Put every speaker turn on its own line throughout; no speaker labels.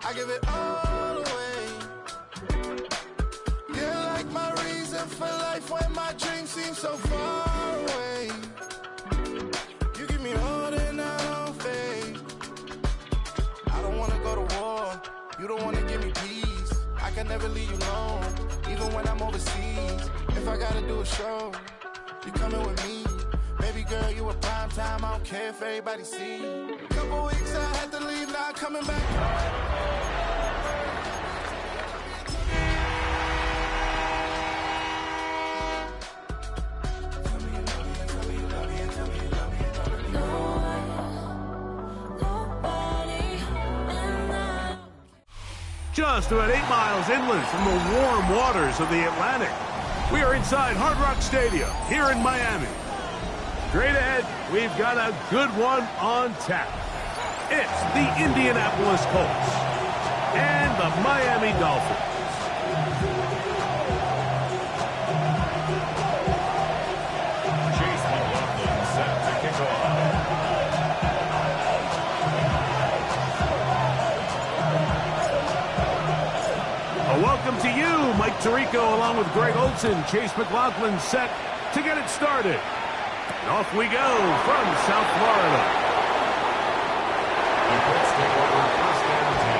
I give it all away. You're like my reason for life when my dreams seem so far away. You give me all that I don't fade. I don't wanna go to war. You don't wanna give me peace. I can never leave you alone, even when I'm overseas. If I gotta do a show, you coming with me. Baby girl, you a prime time. I don't care if everybody see. Couple weeks I had to leave, now I'm coming back.
Just about 8 miles inland from the warm waters of the Atlantic, we are inside Hard Rock Stadium here in Miami. Straight ahead, we've got a good one on tap. It's the Indianapolis Colts and the Miami Dolphins. Chase McLaughlin set to kick off. Welcome to you, Mike Tirico, along with Greg Olson. Chase McLaughlin set to get it started. And off we go from South Florida. The Colts take over first down 10.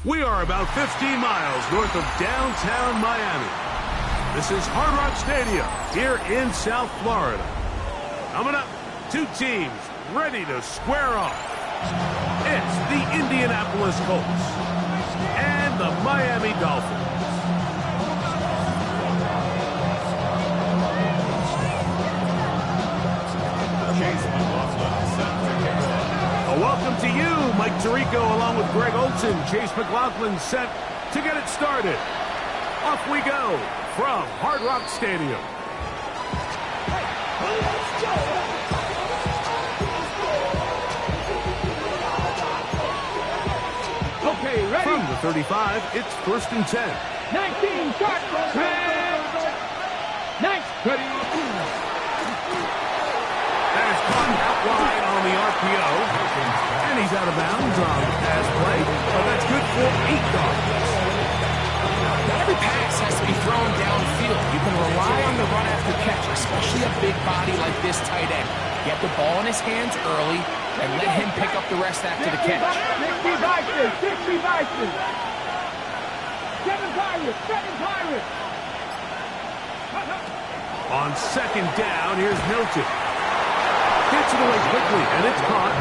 We are about 15 miles north of downtown Miami. This is Hard Rock Stadium here in South Florida. Coming up, two teams ready to square off. It's the Indianapolis Colts and the Miami Dolphins. Welcome to you, Mike Tirico, along with Greg Olson. Chase McLaughlin set to get it started. Off we go from Hard Rock Stadium.
Okay, ready?
From the 35, it's first and 10.
19, start! Nice! Ready?
There's one out wide on the RPO. And he's out of bounds on the pass play. But that's good for 8 yards.
Not every pass has to be thrown downfield. You can rely on the run after catch, especially a big body like this tight end. Get the ball in his hands early and let him pick up the rest after the catch.
60 Vikings! 7 Pirates!
On second down, here's Milton. Gets it away quickly, and it's caught.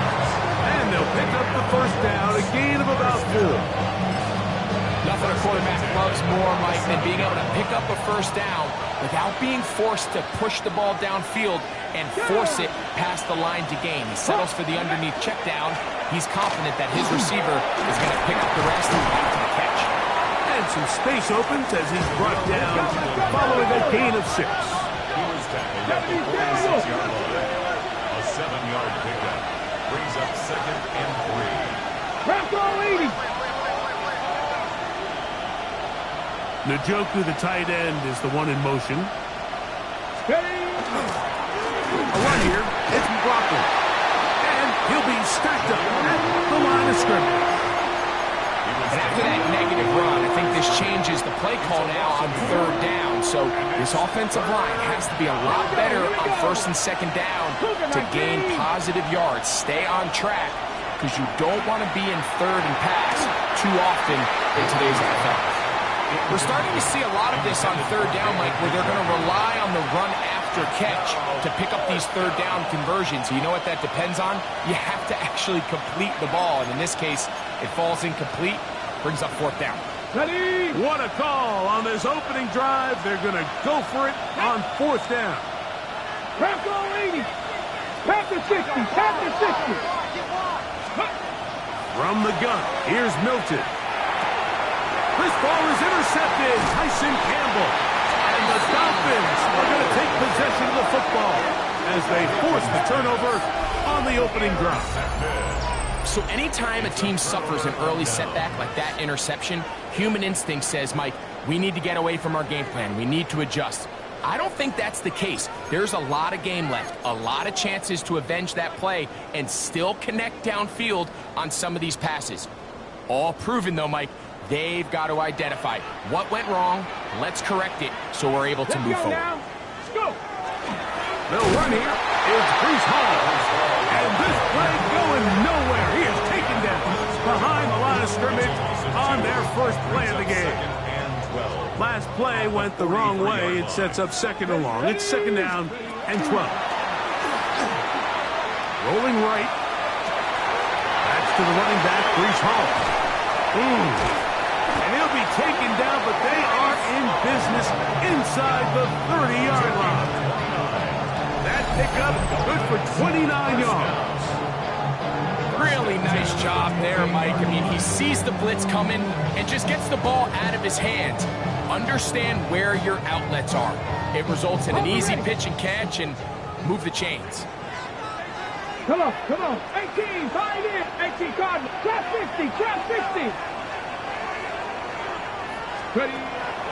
And they'll pick up the first down, a gain of about 4.
Nothing a quarterback loves more, Mike, than being able to pick up a first down without being forced to push the ball downfield and force it past the line to gain. He settles for the underneath check down. He's confident that his receiver is going to pick up the rest and back to the catch.
And some space opens as he's brought down following a gain of 6.
He was tackled at the 46-yard line. A 7-yard pickup brings up second and 3.
Rap all 80.
Njoku, the tight end, is the one in motion.
Ready?
A run here. It's McLaughlin. And he'll be stacked up at the line of scrimmage.
And after that negative run, I think this changes the play call now on third down. So this offensive line has to be a lot better on first and second down to gain positive yards. Stay on track because you don't want to be in third and pass too often in today's NFL. We're starting to see a lot of this on third down, Mike, where they're going to rely on the run after catch to pick up these third down conversions. You know what that depends on? You have to actually complete the ball. And in this case, it falls incomplete, brings up fourth down.
Ready?
What a call on this opening drive. They're going to go for it on fourth down.
Crack on 80. Pass to 60. Pass to 60.
From the gun, here's Milton. This ball is intercepted. Tyson Campbell. And the Dolphins are going to take possession of the football as they force the turnover on the opening drive.
So anytime a team suffers an early setback like that interception, human instinct says, Mike, we need to get away from our game plan. We need to adjust. I don't think that's the case. There's a lot of game left, a lot of chances to avenge that play and still connect downfield on some of these passes. All proven, though, Mike. They've got to identify what went wrong. Let's correct it so we're able to move forward.
Let's go.
The run here is Breece Hall. And this play going nowhere. He is taken down behind the line of scrimmage on their first play of the game. Last play went the wrong way. It sets up second and long. It's second down and 12. Rolling right. That's to the running back, Breece Hall. And he'll be taken down, but they are in business inside the 30-yard line. That pickup good for 29 yards.
Really nice job there, Mike. I mean, he sees the blitz coming and just gets the ball out of his hands. Understand where your outlets are. It results in an easy pitch and catch and move the chains.
Come on, come on. 18, tied in. 18, Cardinal. Trap 50, trap 50. Ready?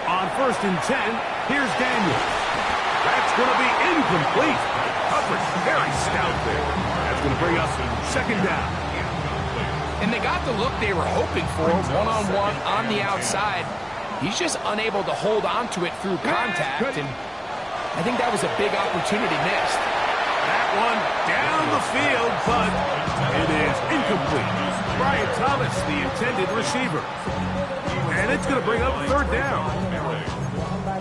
On first and 10, here's Daniels. That's going to be incomplete. Coverage very stout there. That's going to bring us second down.
And they got the look they were hoping for, one-on-one on the outside. He's just unable to hold on to it through contact, and I think that was a big opportunity missed.
That one down the field, but it is incomplete. Brian Thomas, the intended receiver. And it's going to bring up third down.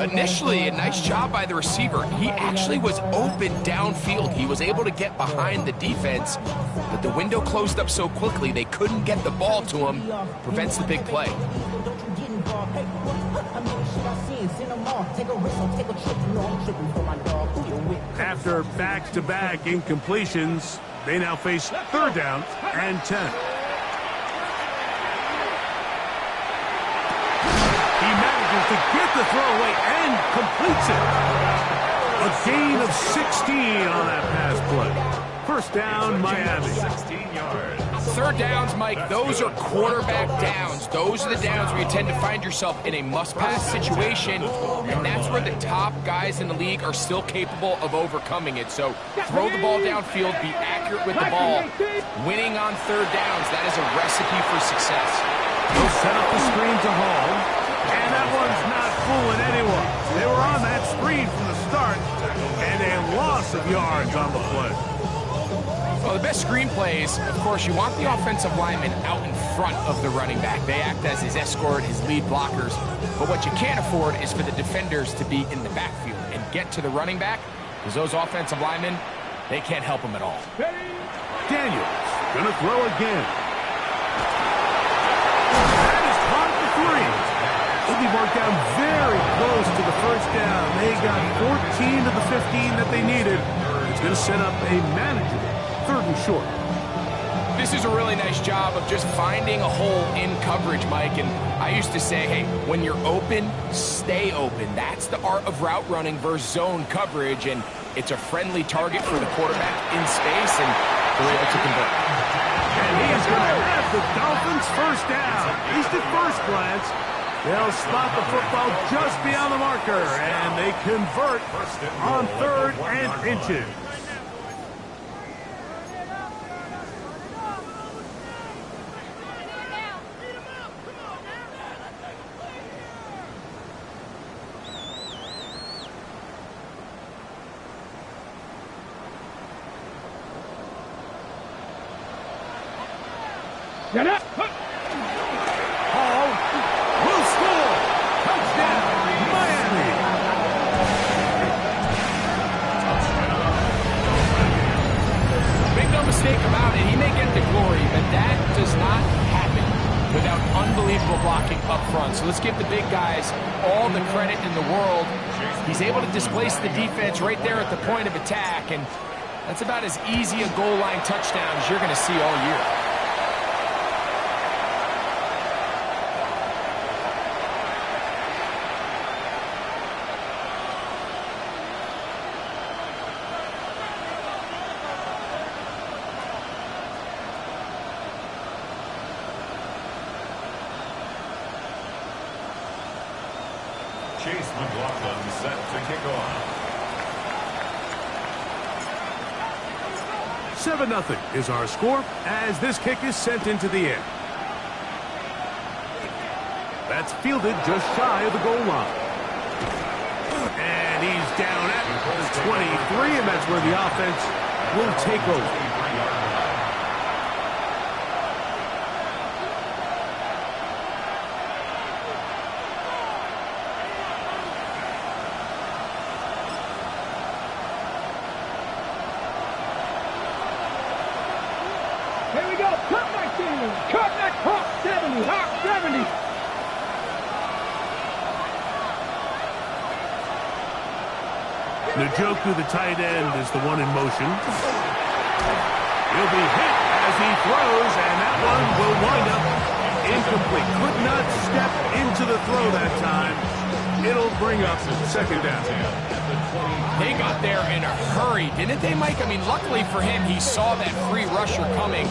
Initially, a nice job by the receiver. He actually was open downfield. He was able to get behind the defense, but the window closed up so quickly they couldn't get the ball to him. Prevents the big play.
After back-to-back incompletions, they now face third down and 10. To get the throw away and completes it. A gain of 16 on that pass play. First down, Miami.
16 yards.
Third downs, Mike, those are quarterback downs. Those are the downs where you tend to find yourself in a must-pass situation, and that's where the top guys in the league are still capable of overcoming it. So throw the ball downfield, be accurate with the ball. Winning on third downs, that is a recipe for success.
He'll set up the screen to Hall. And that one's not fooling anyone. They were on that screen from the start, and a loss of yards on the play.
Well, the best screen plays, of course, you want the offensive lineman out in front of the running back. They act as his escort, his lead blockers. But what you can't afford is for the defenders to be in the backfield and get to the running back, because those offensive linemen, they can't help him at all.
Daniels going to throw again. That is caught at the 3. He'll be marked down very close to the first down. They got 14 to the 15 that they needed. It's going to set up a manageable third and short.
This is a really nice job of just finding a hole in coverage, Mike. And I used to say, hey, when you're open, stay open. That's the art of route running versus zone coverage. And it's a friendly target for the quarterback in space, and they're able to convert.
And he is going to have the Dolphins first down. At least at first glance. They'll spot the football just beyond the marker, and they convert on 3rd and inches.
Get up!
Hall will score. Touchdown, Miami.
Make no mistake about it, he may get the glory, but that does not happen without unbelievable blocking up front. So let's give the big guys all the credit in the world. He's able to displace the defense right there at the point of attack, and that's about as easy a goal line touchdown as you're going to see all year.
Chase McLaughlin set to kick off.
7-0 is our score as this kick is sent into the air. That's fielded just shy of the goal line. And he's down at the 23, and that's where the offense will take over.
Here we go. Cut my team. Cut that Hawk 70. Hawk 70.
Njoku, the tight end, is the one in motion. He'll be hit as he throws, and that one will wind up incomplete. Could not step into the throw that time. It'll bring up 2nd down.
They got there in a hurry, didn't they, Mike? I mean, luckily for him, he saw that free rusher coming,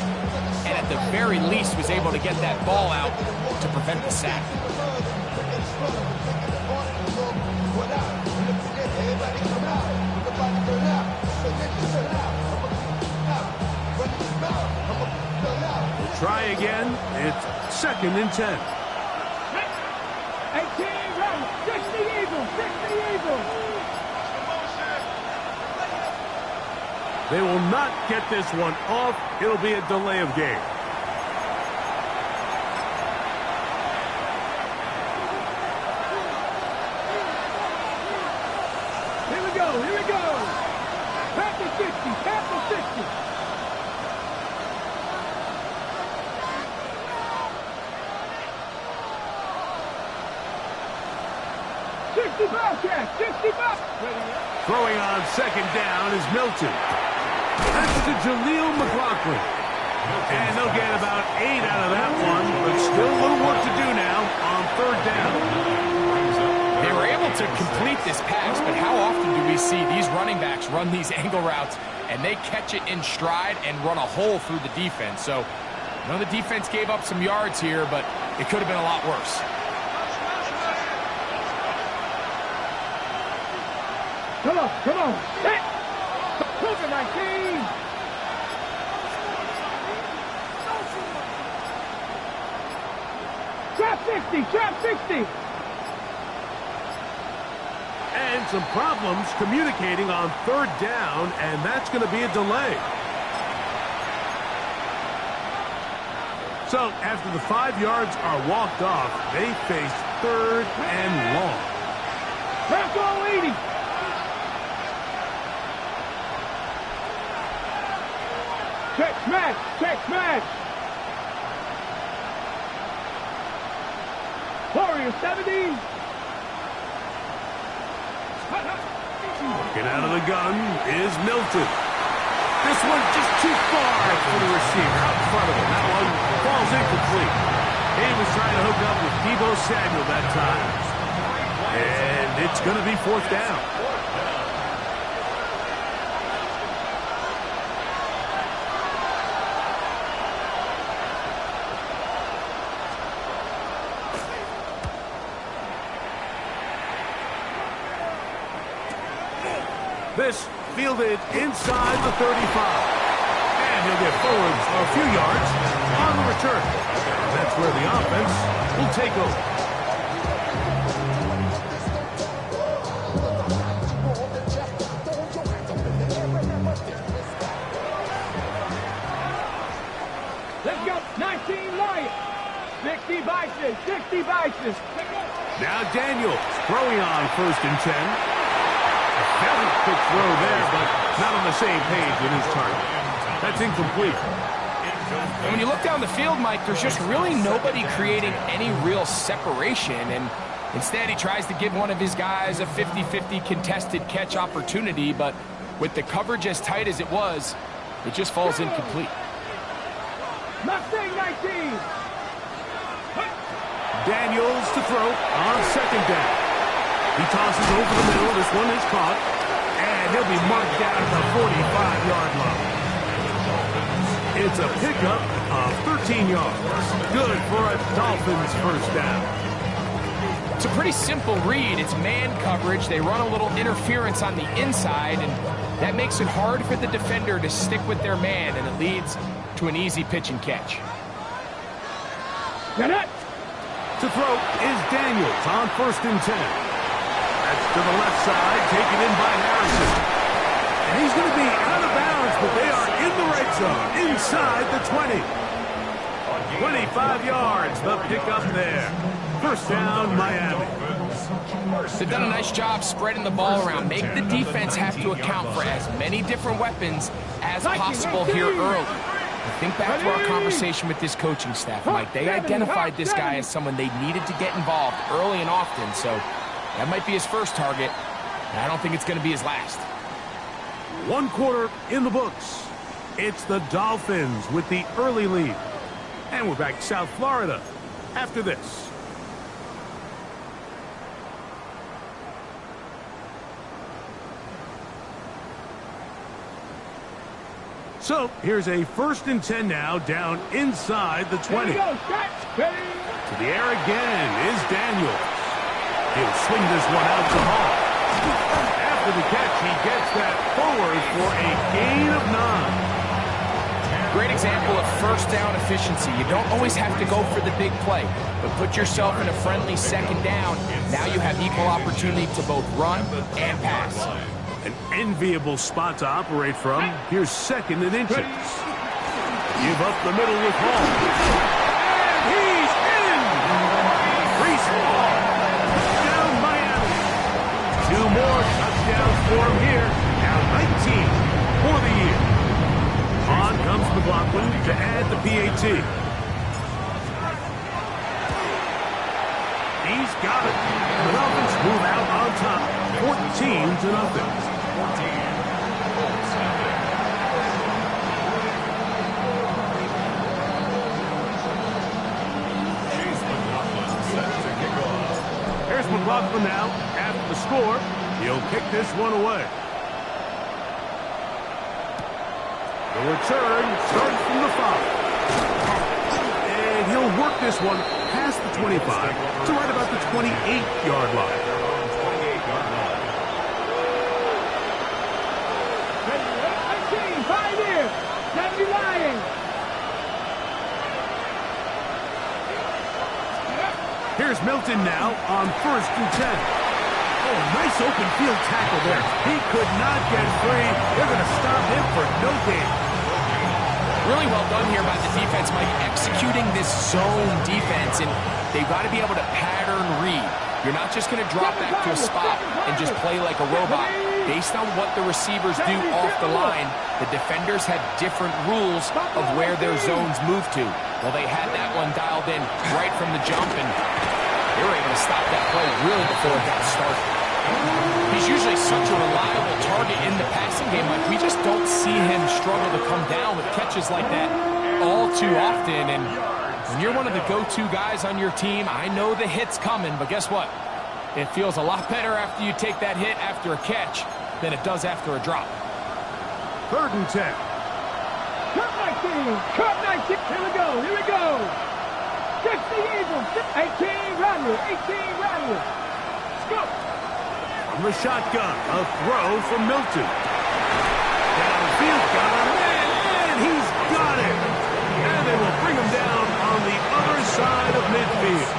and at the very least was able to get that ball out to prevent the sack.
Try again. It's 2nd and 10.
18 rounds. 60 Eagles. 60 Eagles.
They will not get this one off. It'll be a delay of game.
Here we go. Here we go. Panther 60. Panther 60. Bobcat, 65.
Throwing on 2nd down is Milton. That's to Jaleel McLaughlin. And they'll get about 8 out of that one, but still a little work to do now on 3rd down.
They were able to complete this pass, but how often do we see these running backs run these angle routes and they catch it in stride and run a hole through the defense? So, I know the defense gave up some yards here, but it could have been a lot worse.
Come on, come on. Hit. Cover 19. Trap 60, trap 60.
And some problems communicating on 3rd down, and that's going to be a delay. So, after the 5 yards are walked off, they face 3rd and long.
Tackle 80. Check smash, check smash. Warrior 70.
Working out of the gun is Milton. This one just too far for the receiver, out in front of him. That one falls incomplete. He was trying to hook up with Deebo Samuel that time. And it's going to be 4th down. This fielded inside the 35. And he'll get forward a few yards on the return. That's where the offense will take over.
Let's go. 19 Lions. 60 Bisons. 60 Bisons.
Now Daniels throwing on 1st and 10. A fairly quick throw there, but not on the same page with his target. That's incomplete.
And when you look down the field, Mike, there's just really nobody creating any real separation. And instead, he tries to give one of his guys a 50-50 contested catch opportunity. But with the coverage as tight as it was, it just falls incomplete.
Mustang 19.
Daniels to throw on 2nd down. He tosses over the middle. This one is caught. And he'll be marked down at the 45-yard line. It's a pickup of 13 yards. Good for a Dolphins 1st down.
It's a pretty simple read. It's man coverage. They run a little interference on the inside, and that makes it hard for the defender to stick with their man, and it leads to an easy pitch and catch.
Get it.
To throw is Daniels on 1st and 10. That's to the left side, taken in by Harrison. And he's going to be out of bounds, but they are in the right zone, inside the 20. 25 yards, the pickup there. 1st down, Miami.
They've done a nice job spreading the ball around. Make the defense have to account for as many different weapons as possible here early. Think back to our conversation with this coaching staff, Mike. They identified this guy as someone they needed to get involved early and often, so that might be his first target, and I don't think it's going to be his last.
1 quarter in the books. It's the Dolphins with the early lead. And we're back to South Florida after this. So here's a 1st and 10 now, down inside the 20. To the air again is Daniels. He'll swing this one out to Hall. After the catch, he gets that forward for a gain of 9.
Great example of 1st down efficiency. You don't always have to go for the big play, but put yourself in a friendly 2nd down. Now you have equal opportunity to both run and pass.
An enviable spot to operate from. Here's 2nd and inches. Give up the middle with Hall. And he's in! Breece Hall. Touchdown, Miami. 2 more touchdowns for him here. Now 19 for the year. On comes McLaughlin to add the PAT. He's got it. And the Dolphins move out on top. 14-0. Here's McLaughlin now after the score. He'll kick this one away. The return starts from the 5. And he'll work this one past the 25 to right about the 28-yard line. Here's Milton now on 1st and 10. Oh, nice open field tackle there. He could not get free. They're going to stop him for no gain.
Really well done here by the defense, Mike, executing this zone defense, and they've got to be able to pattern read. You're not just going to drop back to a spot and just play like a robot. Based on what the receivers do off the line, the defenders have different rules of where their zones move to. Well, they had that one dialed in right from the jump, and they were able to stop that play really before it got started. He's usually such a reliable target in the passing game. Like, we just don't see him struggle to come down with catches like that all too often. And when you're one of the go-to guys on your team, I know the hit's coming, but guess what? It feels a lot better after you take that hit after a catch than it does after a drop.
3rd and 10.
Cut 19! Cut 19! Here we go! Here we go! 60 Eagles! 18 Rattler! 18 Rattler! Let's go!
From from the shotgun. A throw from Milton. Downfield, got him, and he's got it. And they will bring him down on the other side of midfield.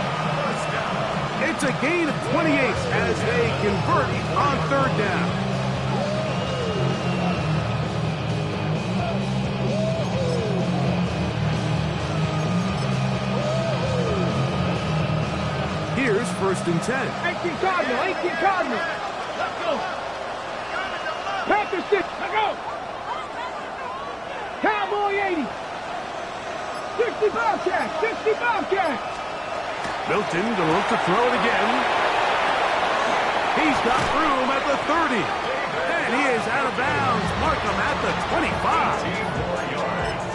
It's a gain of 28 as they convert on third down. Here's 1st and 10.
18 Cardinal, 18 Cardinal. Let's go. Panthers 6, let's go. Cowboy 80. 60 Bobcats, 60 Bobcats.
Milton gonna look to throw it again. He's got room at the 30. And he is out of bounds. Markham at the 25.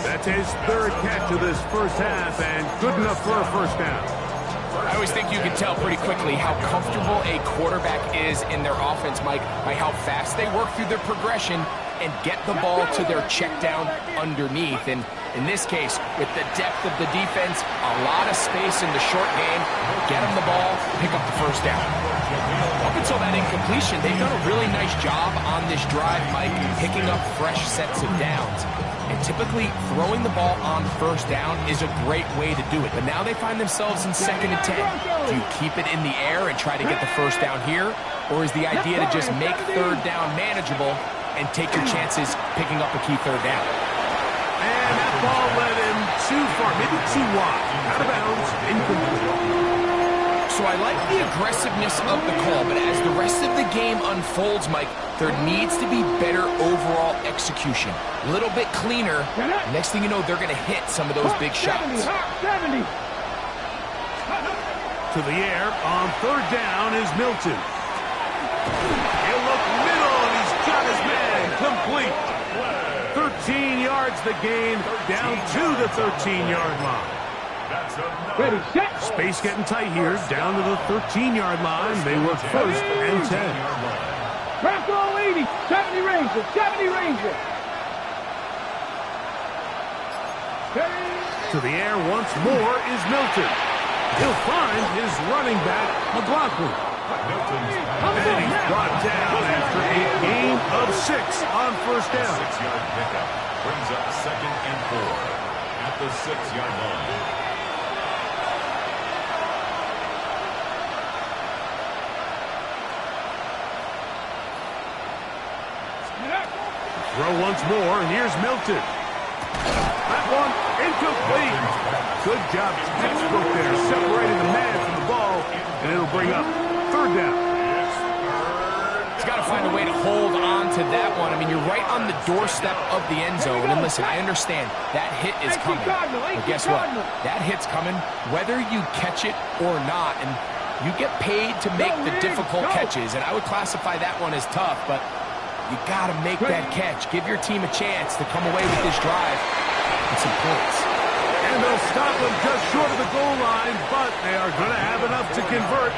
That's his 3rd catch of this first half and good enough for a first down.
I always think you can tell pretty quickly how comfortable a quarterback is in their offense, Mike, by how fast they work through their progression and get the ball to their check down underneath. And in this case, with the depth of the defense, a lot of space in the short game, get them the ball, pick up the first down. Up until that incompletion, they've done a really nice job on this drive, Mike, picking up fresh sets of downs. And typically, throwing the ball on first down is a great way to do it. But now they find themselves in 2nd and 10. Do you keep it in the air and try to get the first down here? Or is the idea to just make third down manageable and take your chances picking up a key third down?
And that ball led him too far, maybe too wide. Out of bounds, incomplete.
So I like the aggressiveness of the call, but as the rest of the game unfolds, Mike, there needs to be better overall execution. A little bit cleaner. Next thing you know, they're going to hit some of those big shots.
70.
To the air on third down is Milton. He'll look middle, and he's got his man complete. 13 yards the gain, down to the 13-yard line.
Ready, set.
Space getting tight here, down to the 13-yard line. They work 1st and 10.
Crack all 80. 70 Ranger, 70 Ranger.
To the air once more is Milton. He'll find his running back, McLaughlin. And he's brought down after a gain of 6 on first down.
6-yard pickup brings up 2nd and 4 at the 6-yard line.
Throw once more, and here's Milton. That one incomplete. Good job, textbook there, separating the man from the ball, and it'll bring up third down.
He's got to find a way to hold on to that one. I mean, you're right on the doorstep of the end zone, and listen, I understand that hit is coming, but guess what? That hit's coming whether you catch it or not, and you get paid to make the difficult catches, and I would classify that one as tough, but you got to make that catch. Give your team a chance to come away with this drive with some points.
And they'll stop them just short of the goal line, but they are going to have enough to convert.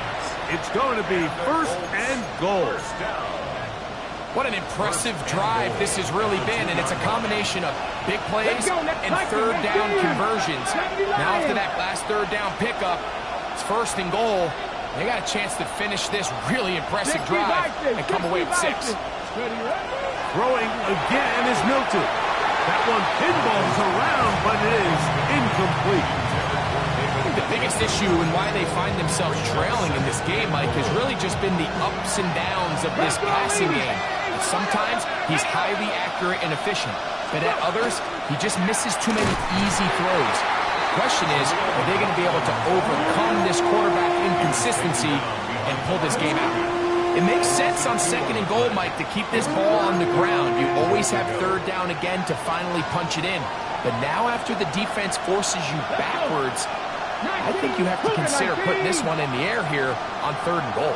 It's going to be 1st and goal.
What an impressive drive this has really been, and it's a combination of big plays and third down conversions. Now after that last third down pickup, it's 1st and goal. They got a chance to finish this really impressive drive and come away with 6.
Throwing again is Milton. That one pinballs around, but it is incomplete.
The biggest issue and why they find themselves trailing in this game, Mike, has really just been the ups and downs of this passing game. Sometimes he's highly accurate and efficient, but at others, he just misses too many easy throws. The question is, are they going to be able to overcome this quarterback inconsistency and pull this game out? It makes sense on 2nd and goal, Mike, to keep this ball on the ground. You always have third down again to finally punch it in. But now after the defense forces you backwards, I think you have to consider putting this one in the air here on 3rd and goal.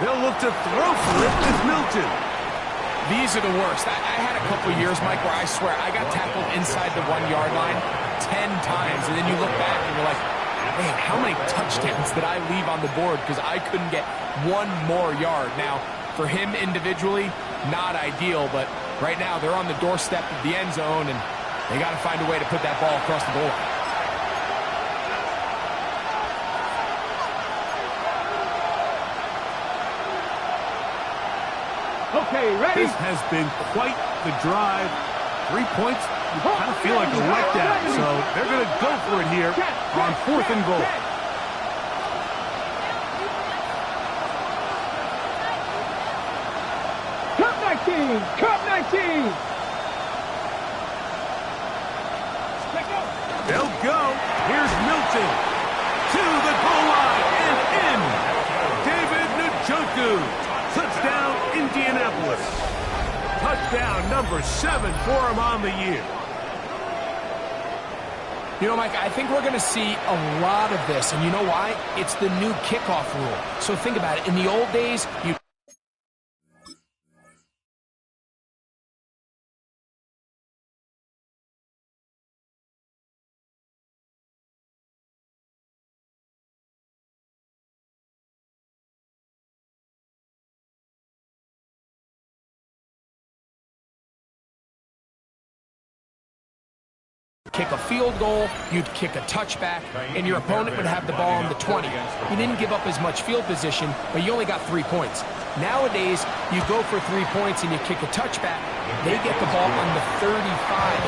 They'll look to throw for it with Milton.
These are the worst. I had a couple years, Mike, where I swear I got tackled inside the 1-yard line 10 times, and then you look back and you're like, man, how many touchdowns did I leave on the board because I couldn't get one more yard? Now, for him individually, not ideal, but right now they're on the doorstep of the end zone, and they got to find a way to put that ball across the goal line.
Okay, ready?
This has been quite the drive. 3 points, you kind of feel like a letdown. So they're going to go for it here on 4th and goal.
Cup 19! Cup 19!
They'll go. Here's Milton to the goal line and in. David Njoku. Touchdown, Indianapolis. Touchdown number 7 for him on the year.
You know, Mike, I think we're going to see a lot of this. And you know why? It's the new kickoff rule. So think about it. In the old days, you... kick a field goal, you'd kick a touchback, and your opponent would have the ball on the 20. You didn't give up as much field position, but you only got 3 points. Nowadays, you go for 3 points and you kick a touchback, they get the ball on the 35.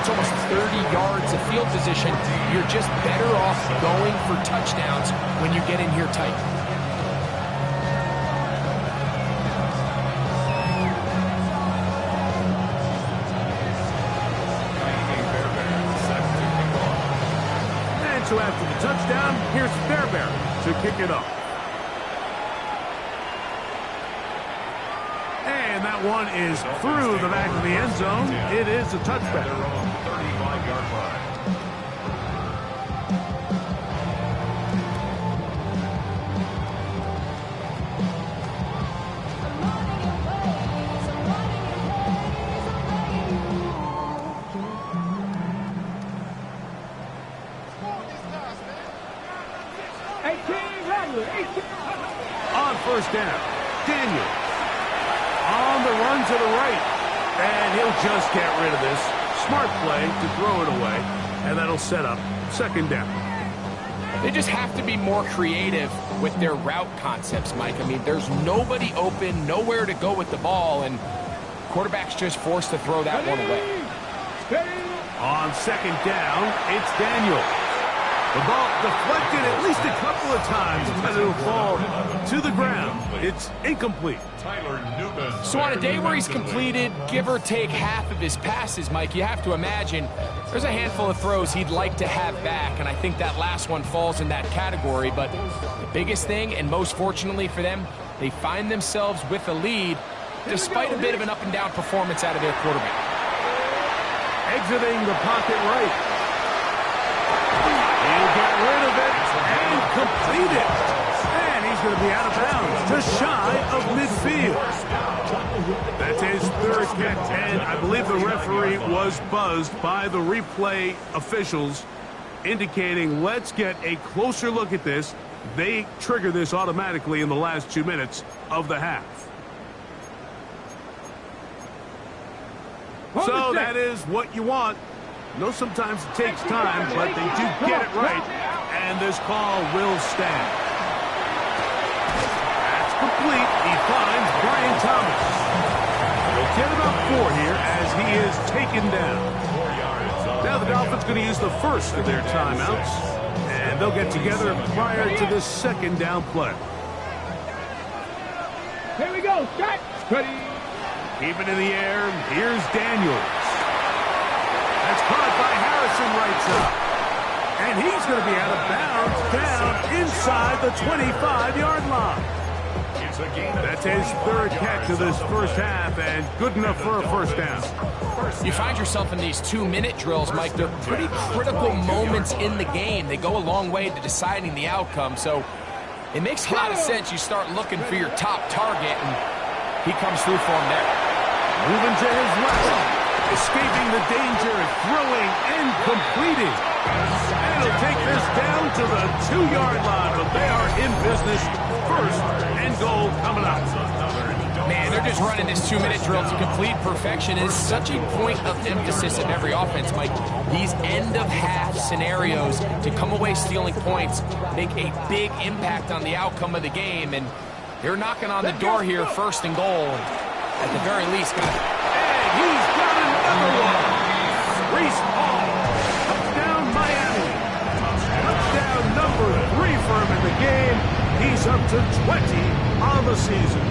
It's almost 30 yards of field position. You're just better off going for touchdowns when you get in here tight.
So after the touchdown, here's Fairbairn to kick it off. And that one is through the back of the end zone. It is a touchback.
Their own 35-yard line.
On first down, Daniel on the run to the right, and he'll just get rid of this. Smart play to throw it away, and that'll set up 2nd down.
They just have to be more creative with their route concepts, Mike. I mean, there's nobody open, nowhere to go with the ball, and quarterback's just forced to throw that one away.
On 2nd down, it's Daniel. The ball deflected at least a couple of times, but it'll fall to the ground. It's incomplete.
Tyler Newman.
So on a day where he's completed, give or take half of his passes, Mike, you have to imagine there's a handful of throws he'd like to have back, and I think that last one falls in that category. But the biggest thing, and most fortunately for them, they find themselves with a lead despite a bit of an up-and-down performance out of their quarterback.
Exiting the pocket right. He'll get rid of it and complete it. And he's going to be out of bounds, just shy of midfield. That's his 3rd catch, and I believe the referee was buzzed by the replay officials, indicating let's get a closer look at this. They trigger this automatically in the last 2 minutes of the half. So that is what you want. No, sometimes it takes time, but they do get it right, and this call will stand. That's complete. He finds Brian Thomas. They'll get about 4 here as he is taken down. Now the Dolphins going to use the first of their timeouts, and they'll get together prior to this 2nd down play.
Here we go, set, ready.
Keep it in the air. Here's Daniels. That's caught by Harrison right side. And he's going to be out of bounds down inside the 25-yard line. That's his 3rd catch of this first half, and good enough for a 1st down.
You find yourself in these 2-minute drills, Mike. They're pretty critical moments in the game. They go a long way to deciding the outcome. So it makes a lot of sense. You start looking for your top target, and he comes through for him there.
Moving to his left. Escaping the danger, throwing and completing. And he'll take this down to the 2-yard line, but they are in business. 1st and goal coming up.
Man, they're just running this 2-minute drill to complete perfection. It is such a point of emphasis of every offense, Mike. These end-of-half scenarios to come away stealing points make a big impact on the outcome of the game, and they're knocking on the door here, 1st and goal. at the very least, got it.
And he's got another one. Reese Hall. Touchdown, Miami. Touchdown number 3 for him in the game. He's up to 20 on the season.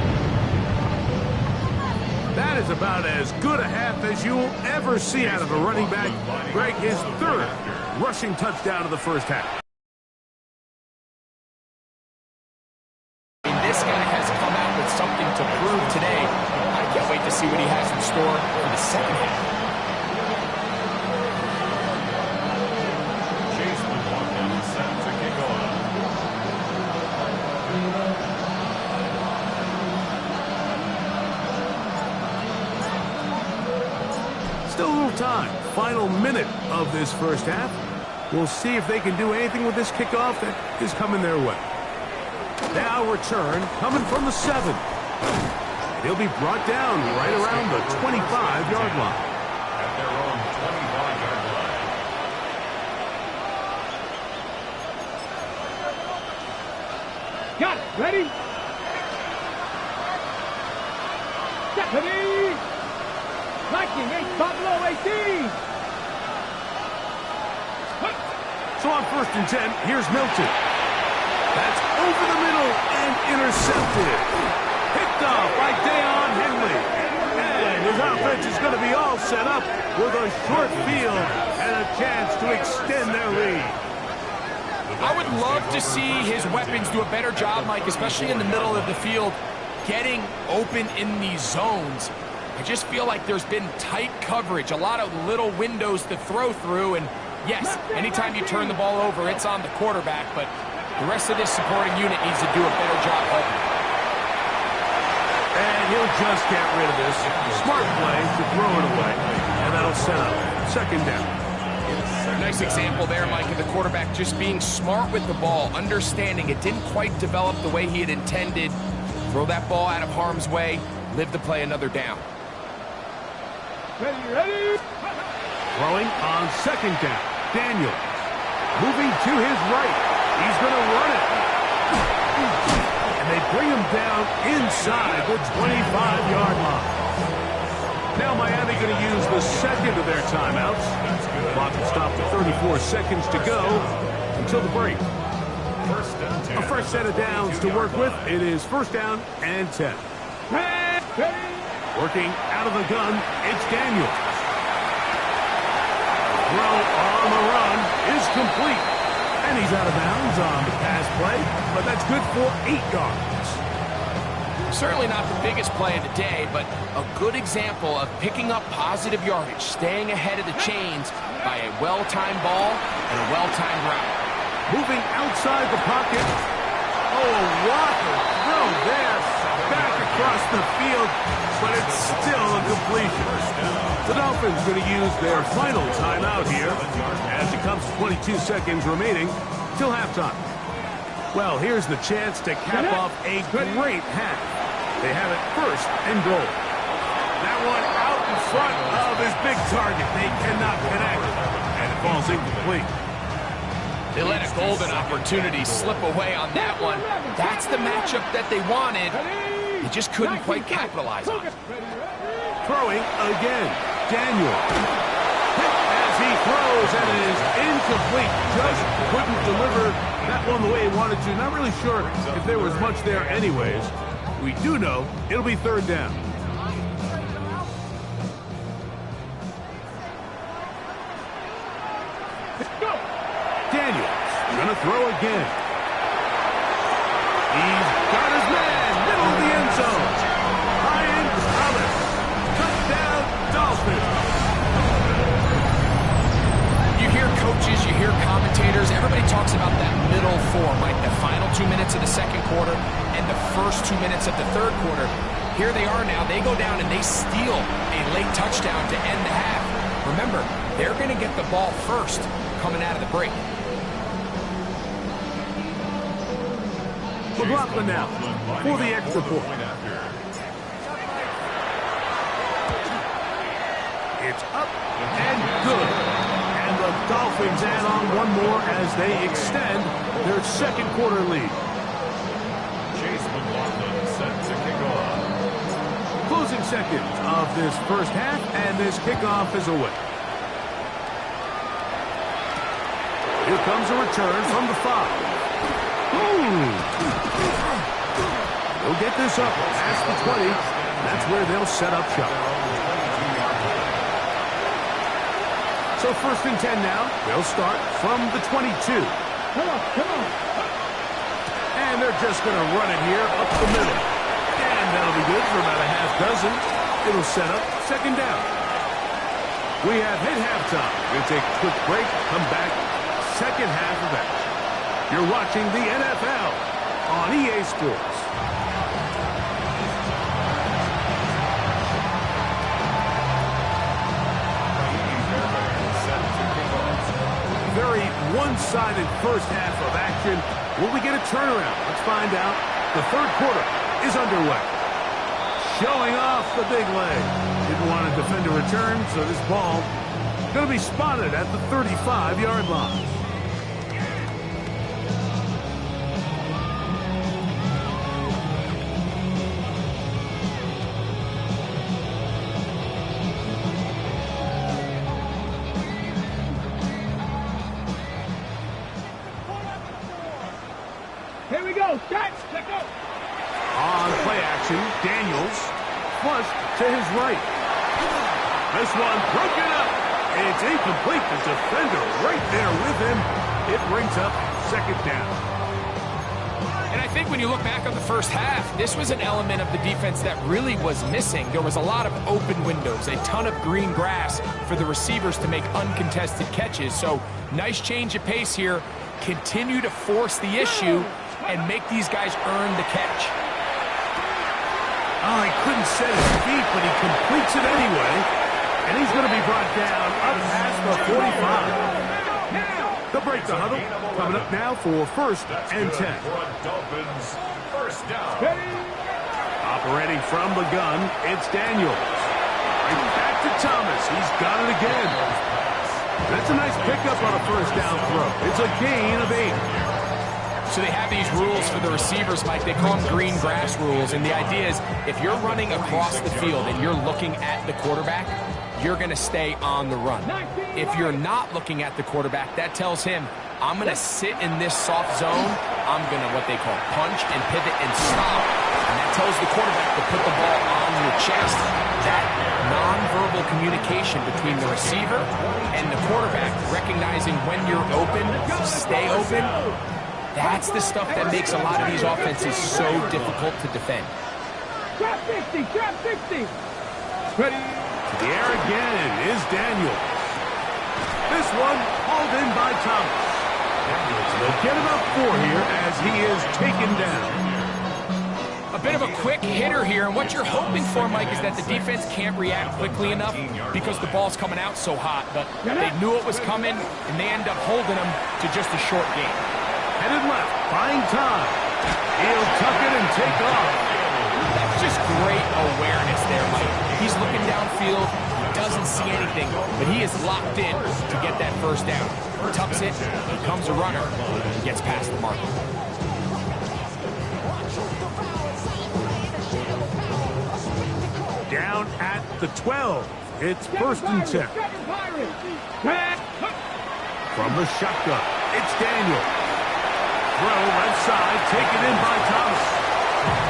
That is about as good a half as you will ever see out of a running back. Greg, his 3rd rushing touchdown of the first half.
This guy has come out with something to prove today. I can't wait to see what he has in store for the second half.
Chase McLaughlin is set to kick off.
Still a little time. Final minute of this first half. We'll see if they can do anything with this kickoff that is coming their way. Now return coming from the 7. He'll be brought down right around the 25-yard line.
At their own 25-yard line.
Got it. Ready? Stephanie! Viking 8, Buffalo 18.
So on 1st and 10, here's Milton. That's over the middle and intercepted. Picked off by Deion Henley. And his offense is going to be all set up with a short field and a chance to extend their lead.
I would love to see his weapons do a better job, Mike, especially in the middle of the field, getting open in these zones. I just feel like there's been tight coverage, a lot of little windows to throw through, and yes, anytime you turn the ball over, it's on the quarterback, but the rest of this supporting unit needs to do a better job helping.
And he'll just get rid of this. Smart play to throw it away, and that'll set up 2nd down.
Nice example there, Mike, of the quarterback just being smart with the ball, understanding it didn't quite develop the way he had intended. Throw that ball out of harm's way, live to play another down.
Ready?
Throwing on 2nd down. Daniel moving to his right. He's going to run it. And they bring him down inside the 25-yard line. Now Miami going to use the 2nd of their timeouts. Clock will stop with 34 seconds to go until the break. A fresh set of downs to work with. It is 1st down and 10. Working out of the gun, it's Daniel. Throw on the run is complete. And he's out of bounds on the pass play, but that's good for 8 yards.
Certainly not the biggest play of the day, but a good example of picking up positive yardage, staying ahead of the chains by a well-timed ball and a well-timed route.
Moving outside the pocket. Oh, a whopper throw there. Back across the field, but it's still a completion. The Dolphins going to use their final timeout here as it comes to 22 seconds remaining till halftime. Well, here's the chance to cap off a great half. They have it 1st and goal. That one out in front of his big target. They cannot connect, and it falls incomplete.
They let a golden opportunity slip away on that one. That's the matchup that they wanted. They just couldn't quite capitalize on it.
Throwing again. Daniel. As he throws, and it is incomplete. Just couldn't deliver that one the way he wanted to. Not really sure if there was much there anyways. We do know it'll be 3rd down. Daniels gonna throw again. He's got his man, middle of the end zone. Ryan Thomas. Touchdown, Dolphins.
You hear coaches, you hear commentators, everybody talks about that middle 4, like the final 2 minutes of the 2nd quarter and the first 2 minutes of the 3rd quarter. Here they are now. They go down and they steal a late touchdown to end the half. Remember, they're going to get the ball first coming out of the break.
McLaughlin now for the extra point. It's up and good. And the Dolphins add on one more as they extend their 2nd quarter lead.
Chase McLaughlin set to kick off.
Closing seconds of this first half, and this kickoff is away. Here comes a return from the 5. They'll get this up past the 20. That's where they'll set up shop. So 1st and 10 now. They'll start from the 22.
Come on, come on.
And they're just going to run it here up the middle. And that'll be good for about a half dozen. It'll set up 2nd down. We have hit halftime. We'll take a quick break, come back, 2nd half of action. You're watching the NFL on EA Sports. Very one-sided first half of action. Will we get a turnaround? Let's find out. The 3rd quarter is underway. Showing off the big leg. Didn't want to defend a return, so this ball going to be spotted at the 35-yard line.
Here we go. Start. Let go.
On play action, Daniels flushed to his right. This one broken up. It's incomplete. The defender right there with him. It brings up 2nd down.
And I think when you look back on the first half, this was an element of the defense that really was missing. There was a lot of open windows, a ton of green grass for the receivers to make uncontested catches. So nice change of pace here. Continue to force the issue and make these guys earn the catch.
Oh, he couldn't set his feet, but he completes it anyway. And he's going to be brought down up past the 45. They'll break the huddle. Coming up now for 1st and 10. Operating from the gun, it's Daniels. Right back to Thomas. He's got it again. That's a nice pickup on a 1st down throw. It's a gain of 8.
So they have these rules for the receivers, Mike. They call them green grass rules. And the idea is if you're running across the field and you're looking at the quarterback, you're going to stay on the run. If you're not looking at the quarterback, that tells him, I'm going to sit in this soft zone. I'm going to what they call punch and pivot and stop. And that tells the quarterback to put the ball on your chest. That nonverbal communication between the receiver and the quarterback, recognizing when you're open, stay open, that's the stuff that makes a lot of these offenses so difficult to defend.
Trap 50, trap 50.
Ready? To the air again is Daniels. This one hauled in by Thomas. They'll get about 4 here as he is taken down.
A bit of a quick hitter here, and what you're hoping for, Mike, is that the defense can't react quickly enough because the ball's coming out so hot. But they knew it was coming, and they end up holding them to just a short game.
Headed left, buying time. He'll tuck it and take off.
That's just great awareness there, Mike. He's looking downfield, doesn't see anything, but he is locked in to get that 1st down. Tucks it, becomes a runner, and gets past the mark.
Down at the 12. It's 1st and 10. From the shotgun, it's Daniel. Throw left side, taken in by Thomas.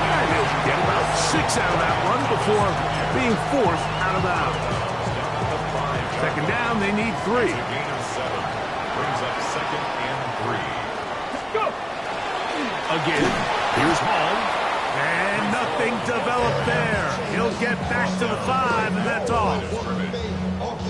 And he'll get about 6 out of that one before being forced out of bounds. 2nd down, they need 3.
Gain of 7. Brings up 2nd and 3.
Go.
Again, here's Hall. And nothing developed there. He'll get back to the 5, and that's all.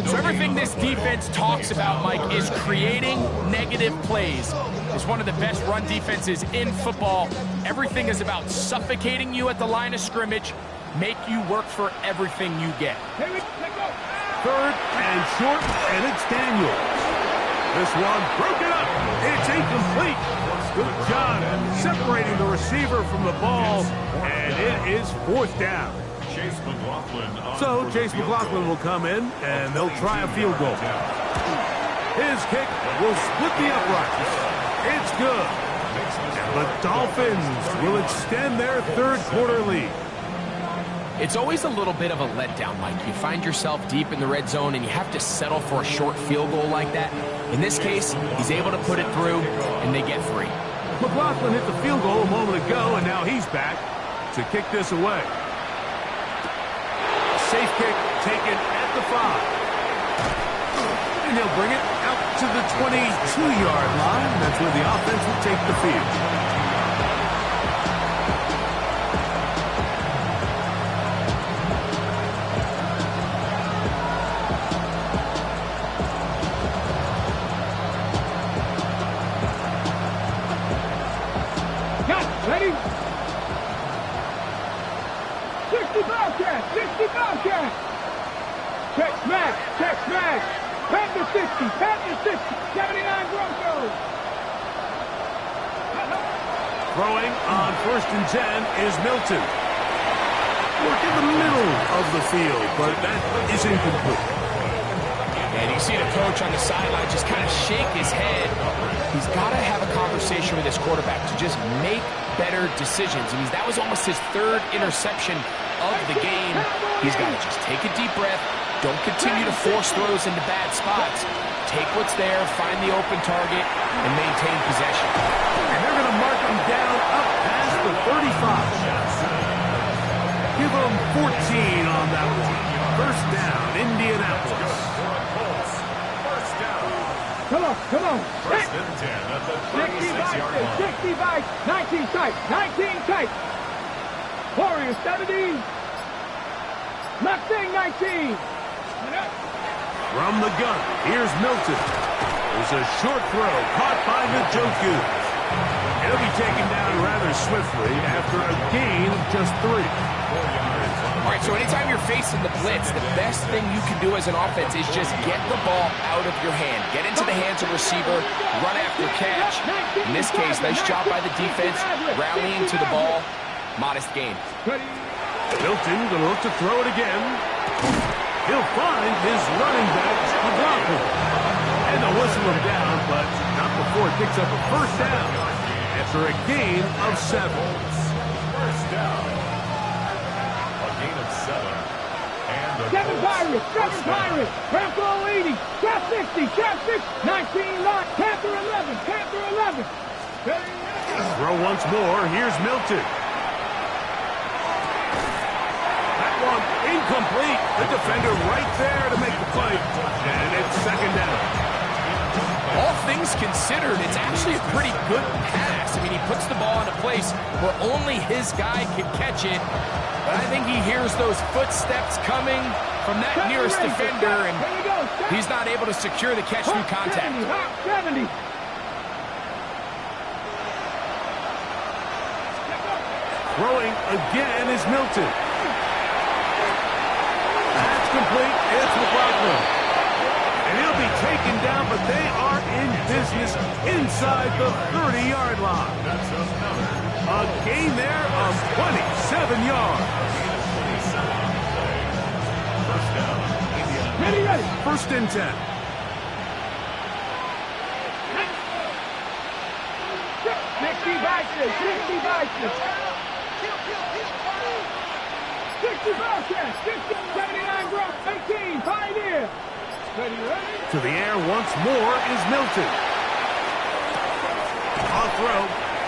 So everything this defense talks about, Mike, is creating negative plays. It's one of the best run defenses in football. Everything is about suffocating you at the line of scrimmage, make you work for everything you get.
3rd and short, and it's Daniels. This one broken up. It's incomplete. Good job separating the receiver from the ball, and it is 4th down.
Chase McLaughlin.
So Chase McLaughlin will come in, and they'll try a field goal. His kick will split the uprights. It's good. And the Dolphins will extend their 3rd quarter lead.
It's always a little bit of a letdown, Mike. You find yourself deep in the red zone and you have to settle for a short field goal like that. In this case, he's able to put it through, and they get 3.
McLaughlin hit the field goal a moment ago, and now he's back to kick this away. Safe kick taken at the 5. And he'll bring it out to the 22-yard line. That's where the offense will take the field.
Ready? 60 Bobcat! 60 Bobcat! Check smash! Check smash! Panther 60! Panther 60! 79 Broncos!
Throwing on 1st and 10 is Milton. Work in the middle of the field, but that is incomplete.
And you see the coach on the sideline just kind of shake his head. He's got to have a conversation with his quarterback to just make better decisions. I mean, that was almost his 3rd interception of the game. He's got to just take a deep breath. Don't continue to force throws into bad spots. Take what's there, find the open target, and maintain possession.
And they're going to mark him down up past the 35. Give him 14 on that one. 1st down, Indianapolis.
Come on, come on.
1st and 10 at the 36-yard line.
60 by 19 tight. 19 tight. Warriors 70. Mustang 19.
From the gun, here's Milton. There's a short throw caught by Njoku. It'll be taken down rather swiftly after a gain of just 3.
All right, so anytime you're facing the blitz, the best thing you can do as an offense is just get the ball out of your hand. Get into the hands of receiver, run after catch. In this case, nice job by the defense, rallying to the ball. Modest gain.
Milton going to look to throw it again. He'll find his running back, McLaughlin. And they'll whistle him down, but not before it picks up a 1st down after a gain of 7.
1st down. A gain of 7. And the
7 Pirates, 7 Pirates. Bronco 80. Trap 60, Trap 6. 19 line. Panther 11, Panther 11.
Throw once more. Here's Milton. That one incomplete. The defender right there to make the play. And it's 2nd down.
All things considered, it's actually a pretty good pass. I mean, he puts the ball in a place where only his guy can catch it. But I think he hears those footsteps coming from that nearest defender, and he's not able to secure the catch through contact.
70.
Throwing again is Milton. That's complete. It's McLaughlin. And he'll be taken down, but they are in business inside the 30-yard line. A gain there of 27 yards.
1st down.
Ready, ready.
1st and 10.
60 Bison, 60 Bison. 60 Bobcats, 60, 79 Bronx, 18, Pioneer. Ready, ready.
To the air once more is Milton. On throw,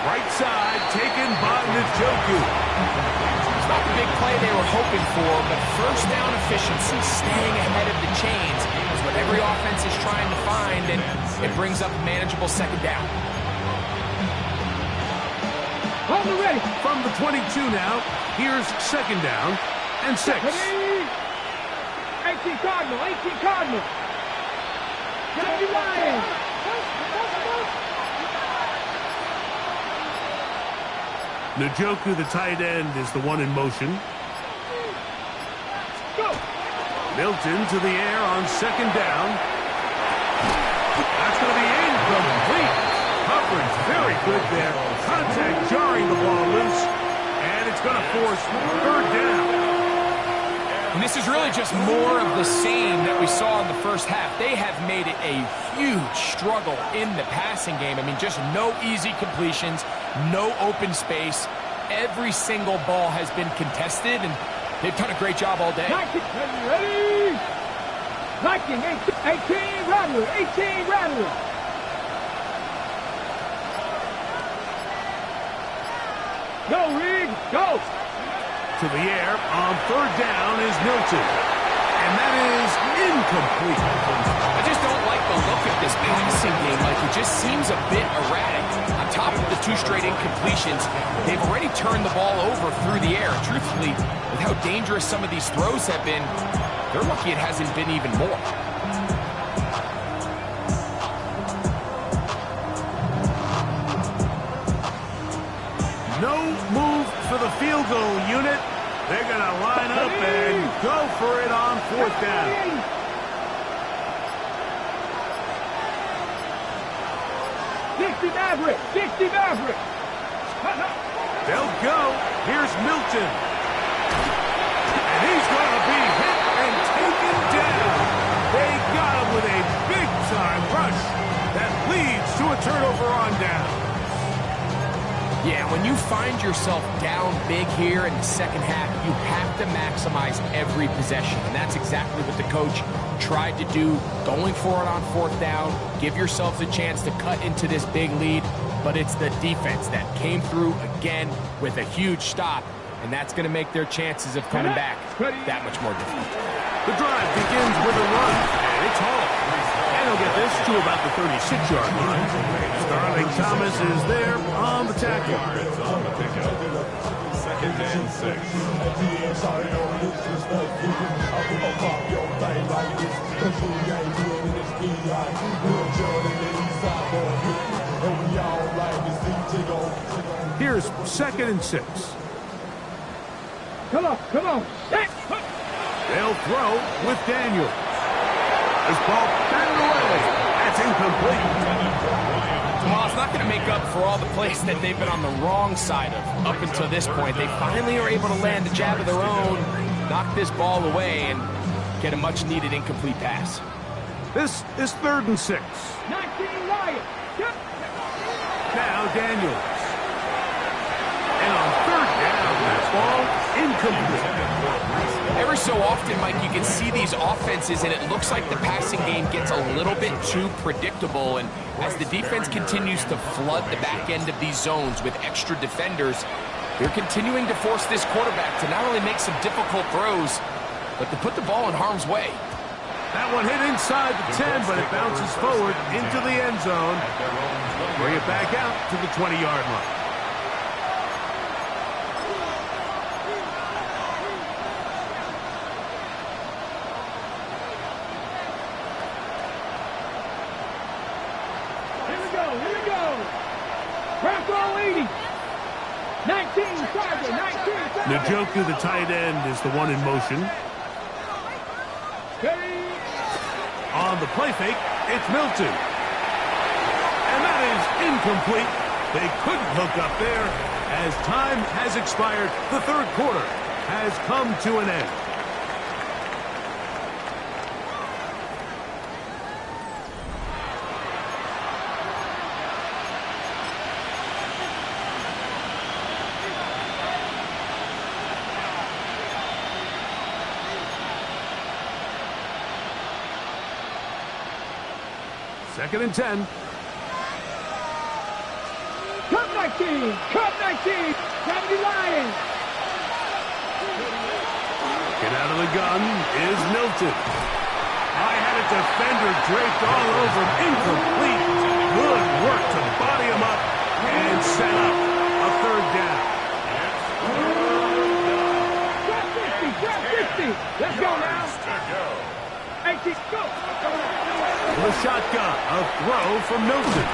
right side, taken by Njoku.
It's not the big play they were hoping for, but 1st down efficiency, staying ahead of the chains, is what every offense is trying to find, and it brings up a manageable 2nd down.
Hold it ready.
From the 22 now, here's 2nd down and 6.
Ready. 18 Cardinal, 18 Cardinal. 70 Lions.
Njoku, the tight end, is the one in motion.
Go.
Milton to the air on 2nd down. That's going to be incomplete. Coverage very good there. Contact jarring the ball loose. And it's going to force 3rd down.
And this is really just more of the same that we saw in the 1st half. They have made it a huge struggle in the passing game. I mean, just no easy completions, no open space. Every single ball has been contested, and They've done a great job all day.
19, ready? 19, 18, Rattler, 18, Rattler. Go, Reed, go.
To the air on third down is Milton. And that is incomplete.
I just don't like the look of this passing game. Like, it just seems a bit erratic. On top of the 2 straight incompletions, they've already turned the ball over through the air. Truthfully, with how dangerous some of these throws have been, they're lucky it hasn't been even more.
No move for the field goal unit. They're going to line up and go for it on fourth down.
Dixie Maverick.
They'll go. Here's Milton. And he's going to be hit and taken down. They got him with a big-time rush that leads to a turnover on down.
Yeah, when you find yourself down big here in the second half, you have to maximize every possession. And that's exactly what the coach tried to do, going for it on fourth down. Give yourselves a chance to cut into this big lead. But it's the defense that came through again with a huge stop. And that's going to make their chances of coming back that much more difficult.
The drive begins with a run, and it's Hall. And he'll get this to about the 36-yard line. Starling Thomas is there on the tackle.
On the pickup. 2nd and 6.
Here's 2nd and 6.
Come on.
They'll throw with Daniel. This ball batted away. That's incomplete.
Well, it's not going to make up for all the plays that they've been on the wrong side of up until this point. They finally are able to land a jab of their own, knock this ball away, and get a much-needed incomplete pass.
This is 3rd and 6.
19 Lions. Yep.
Now Daniels. And on 3rd down, that ball incomplete.
Every so often, Mike, you can see these offenses, and it looks like the passing game gets a little bit too predictable. And as the defense continues to flood the back end of these zones with extra defenders, they're continuing to force this quarterback to not only make some difficult throws, but to put the ball in harm's way.
That one hit inside the 10, but it bounces forward into the end zone. Bring it back out to the 20-yard line.
Here we go. Bronco 80. 19, Charger, 19.
Njoku, the tight end, is the one in motion. On the play fake, it's Milton. And that is incomplete. They couldn't hook up there as time has expired. The 3rd quarter has come to an end. Second and 10.
Cup 19. 70 Lions.
Get out of the gun is Milton. I had a defender draped all over him. Incomplete. Good work to body him up and set up a 3rd down.
Drop 50. Let's go now. 18, go.
The shotgun, a throw from Milton.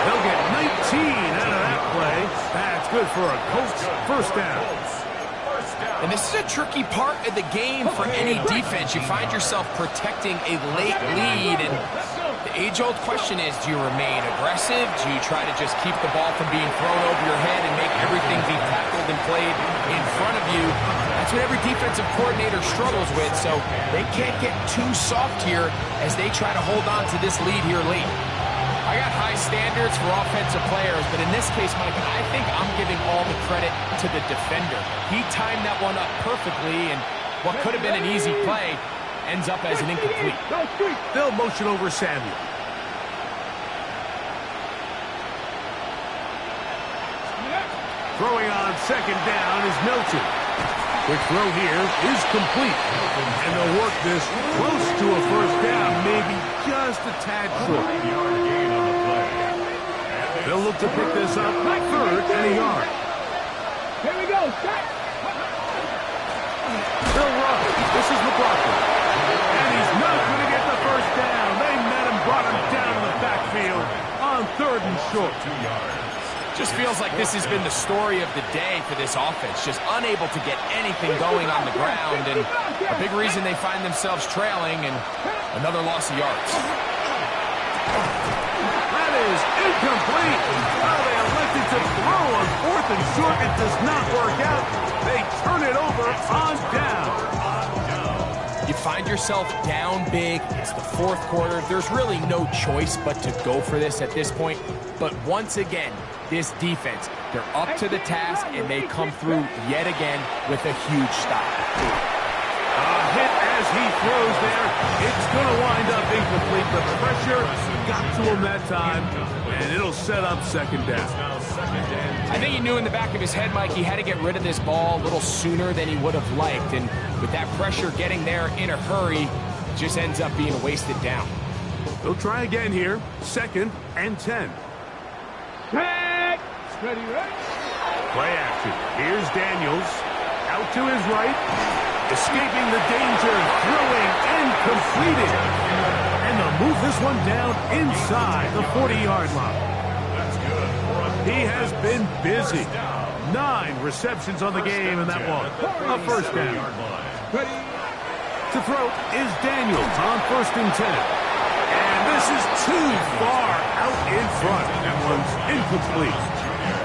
They'll get 19 out of that play. That's good for a Colts 1st down.
And this is a tricky part of the game for any defense. You find yourself protecting a late lead, and the age-old question is, do you remain aggressive? Do you try to just keep the ball from being thrown over your head and make everything be tackled and played in front of you? That's what every defensive coordinator struggles with, so they can't get too soft here as they try to hold on to this lead here late. I got high standards credits for offensive players, but in this case, Mike, I think I'm giving all the credit to the defender. He timed that one up perfectly, and what could have been an easy play ends up as an incomplete.
They'll motion over Samuel. Throwing on second down is Milton. Quick throw here is complete. And they'll work this close to a first down, maybe just a tad short. They'll look to pick this up third and a yard.
Here we go.
They'll run. This is McLaughlin. And he's not going to get the first down. They met him, brought him down in the backfield on third and short.
2 yards.
Just feels like this has been the story of the day for this offense. Just unable to get anything going on the ground, and a big reason they find themselves trailing, and another loss of yards.
That is incomplete. Well, they elected to throw on fourth and short. It does not work out. They turn it over on down.
You find yourself down big. It's the fourth quarter. There's really no choice but to go for this at this point. But once again, this defense, they're up to the task, and they come through yet again with a huge stop.
A hit as he throws there. It's going to wind up incomplete. The pressure got to him that time, and it'll set up second down.
I think he knew in the back of his head, Mike, he had to get rid of this ball a little sooner than he would have liked. And with that pressure getting there in a hurry, just ends up being a wasted down.
They'll try again here. 2nd and 10.
Tag. Ready.
Play action. Here's Daniels. Out to his right. Escaping the danger. Throwing and completed. And they'll move this one down inside the 40-yard line. He has been busy. 9 receptions on the game, and that one a first down. To throw is Daniels on 1st and 10. And this is too far out in front. That one's incomplete.